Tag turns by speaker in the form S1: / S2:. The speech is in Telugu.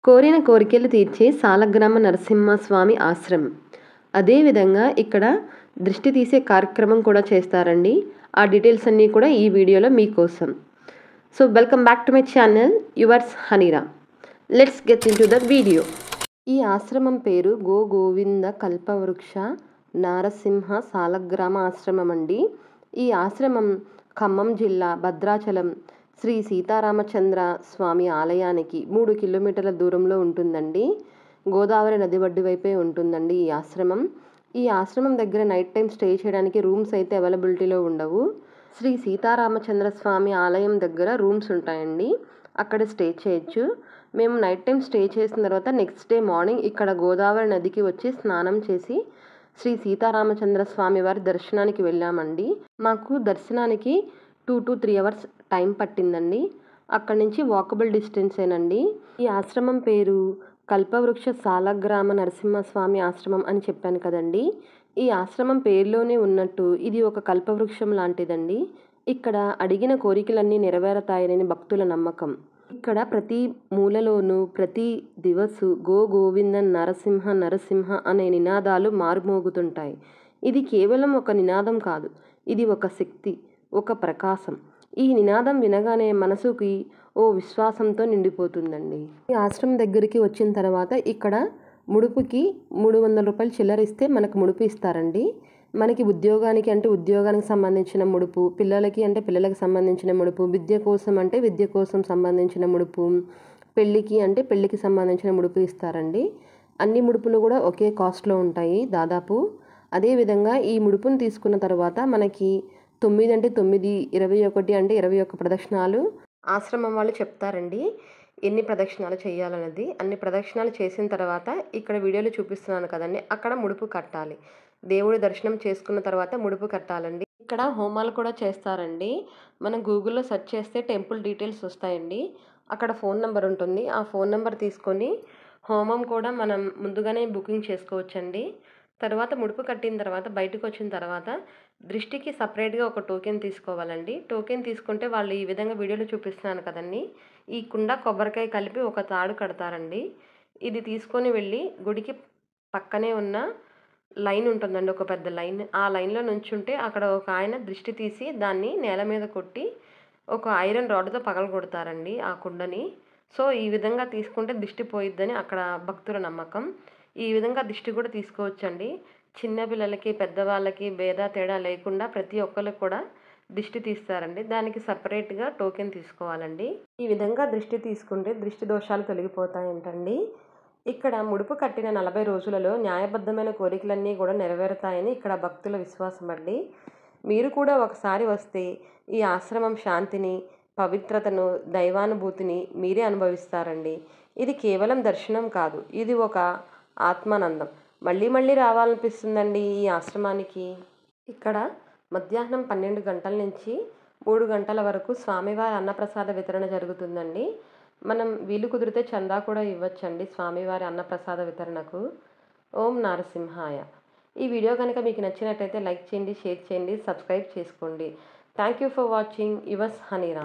S1: కోరిన కోరికలు తీర్చే సాలగ్రామ నరసింహస్వామి ఆశ్రమం. అదేవిధంగా ఇక్కడ దృష్టి తీసే కార్యక్రమం కూడా చేస్తారండి. ఆ డీటెయిల్స్ అన్నీ కూడా ఈ వీడియోలో మీకోసం. So welcome back to my channel yours Haneera. Let's get into the video. ఈ ఆశ్రమం పేరు గోవింద కల్పవృక్ష నారసింహ సాలగ్రామ ఆశ్రమం అండి. ఈ ఆశ్రమం ఖమ్మం జిల్లా భద్రాచలం శ్రీ సీతారామచంద్ర స్వామి ఆలయానికి 3 కిలోమీటర్ల దూరంలో ఉంటుందండి. గోదావరి నది ఒడ్డు వైపే ఉంటుందండి ఈ ఆశ్రమం. ఈ ఆశ్రమం దగ్గర నైట్ టైం స్టే చేయడానికి రూమ్స్ అయితే అవైలబిలిటీలో ఉండవు. శ్రీ సీతారామచంద్ర స్వామి ఆలయం దగ్గర రూమ్స్ ఉంటాయండి, అక్కడ స్టే చేయొచ్చు. మేము నైట్ టైం స్టే చేసిన తర్వాత నెక్స్ట్ డే మార్నింగ్ ఇక్కడ గోదావరి నదికి వచ్చి స్నానం చేసి శ్రీ సీతారామచంద్ర స్వామి వారి దర్శనానికి వెళ్ళామండి. మాకు దర్శనానికి 2 to 3 అవర్స్ టైం పట్టిందండి. అక్కడి నుంచి వాకబుల్ డిస్టెన్సేనండి. ఈ ఆశ్రమం పేరు కల్పవృక్ష సాలగ్రామ నరసింహస్వామి ఆశ్రమం అని చెప్పాను కదండి. ఈ ఆశ్రమం పేరులోనే ఉన్నట్టు ఇది ఒక కల్పవృక్షం లాంటిదండి. ఇక్కడ అడిగిన కోరికలన్నీ నెరవేరతాయని భక్తుల నమ్మకం. ఇక్కడ ప్రతి మూలలోనూ ప్రతి దివసు గోవిందన్ నరసింహ నరసింహ అనే నినాదాలు మారుమోగుతుంటాయి. ఇది కేవలం ఒక నినాదం కాదు, ఇది ఒక శక్తి, ఒక ప్రకాశం. ఈ నినాదం వినగానే మనసుకి ఓ విశ్వాసంతో నిండిపోతుందండి. ఈ ఆశ్రమం దగ్గరికి వచ్చిన తర్వాత ఇక్కడ ముడుపుకి 300 రూపాయలు చిల్లరిస్తే మనకు ముడుపు ఇస్తారండి. మనకి ఉద్యోగానికి అంటే ఉద్యోగానికి సంబంధించిన ముడుపు, పిల్లలకి అంటే పిల్లలకు సంబంధించిన ముడుపు, విద్య కోసం అంటే విద్య కోసం సంబంధించిన ముడుపు, పెళ్ళికి అంటే పెళ్ళికి సంబంధించిన ముడుపు ఇస్తారండి. అన్ని ముడుపులు కూడా ఒకే కాస్ట్లో ఉంటాయి దాదాపు. అదేవిధంగా ఈ ముడుపును తీసుకున్న తర్వాత మనకి 9 అంటే 9, 21 అంటే 21 ప్రదక్షిణాలు ఆశ్రమం వాళ్ళు చెప్తారండి. ఎన్ని ప్రదక్షిణాలు చేయాలన్నది. అన్ని ప్రదక్షిణాలు చేసిన తర్వాత ఇక్కడ వీడియోలో చూపిస్తున్నాను కదండి, అక్కడ ముడుపు కట్టాలి. దేవుడి దర్శనం చేసుకున్న తర్వాత ముడుపు కట్టాలండి. ఇక్కడ హోమాలు కూడా చేస్తారండి. మనం గూగుల్లో సెర్చ్ చేస్తే టెంపుల్ డీటెయిల్స్ వస్తాయండి. అక్కడ ఫోన్ నెంబర్ ఉంటుంది. ఆ ఫోన్ నెంబర్ తీసుకొని హోమం కూడా మనం ముందుగానే బుకింగ్ చేసుకోవచ్చండి. తర్వాత ముడుపు కట్టిన తర్వాత బయటకు వచ్చిన తర్వాత దృష్టికి సపరేట్గా ఒక టోకెన్ తీసుకోవాలండి. టోకెన్ తీసుకుంటే వాళ్ళు ఈ విధంగా వీడియోలో చూపిస్తున్నాను కదండి, ఈ కుండ కొబ్బరికాయ కలిపి ఒక తాడు కడతారండి. ఇది తీసుకొని వెళ్ళి గుడికి పక్కనే ఉన్న లైన్ ఉంటుందండి, ఒక పెద్ద లైన్. ఆ లైన్లో నుంచుంటే అక్కడ ఒక ఆయన దృష్టి తీసి దాన్ని నేల మీద కొట్టి ఒక ఐరన్ రాడ్తో పగలగొడతారండి ఆ కుండని. సో ఈ విధంగా తీసుకుంటే దిష్టి పోయిద్దని అక్కడ భక్తుల నమ్మకం. ఈ విధంగా దిష్టి కూడా తీసుకోవచ్చండి. చిన్నపిల్లలకి పెద్దవాళ్ళకి భేద తేడా లేకుండా ప్రతి ఒక్కరికి కూడా దిష్టి తీస్తారండి. దానికి సపరేట్గా టోకెన్ తీసుకోవాలండి. ఈ విధంగా దృష్టి తీసుకుంటే దృష్టి దోషాలు తొలగిపోతాయంటండి. ఇక్కడ ముడుపు కట్టిన 40 రోజులలో న్యాయబద్ధమైన కోరికలన్నీ కూడా నెరవేరుతాయని ఇక్కడ భక్తుల విశ్వాసం అండి. మీరు కూడా ఒకసారి వస్తే ఈ ఆశ్రమం శాంతిని, పవిత్రతను, దైవానుభూతిని మీరే అనుభవిస్తారండి. ఇది కేవలం దర్శనం కాదు, ఇది ఒక ఆత్మానందం. మళ్ళీ మళ్ళీ రావాలనిపిస్తుందండి ఈ ఆశ్రమానికి. ఇక్కడ మధ్యాహ్నం 12 గంటల నుంచి 3 గంటల వరకు స్వామివారి అన్నప్రసాద వితరణ జరుగుతుందండి. మనం వీలు కుదిరితే చందా కూడా ఇవ్వచ్చండి స్వామివారి అన్నప్రసాద వితరణకు. ఓం నారసింహాయ. ఈ వీడియో కనుక మీకు నచ్చినట్టయితే లైక్ చేయండి, షేర్ చేయండి, సబ్స్క్రైబ్ చేసుకోండి. Thank you for watching yours హనీరా.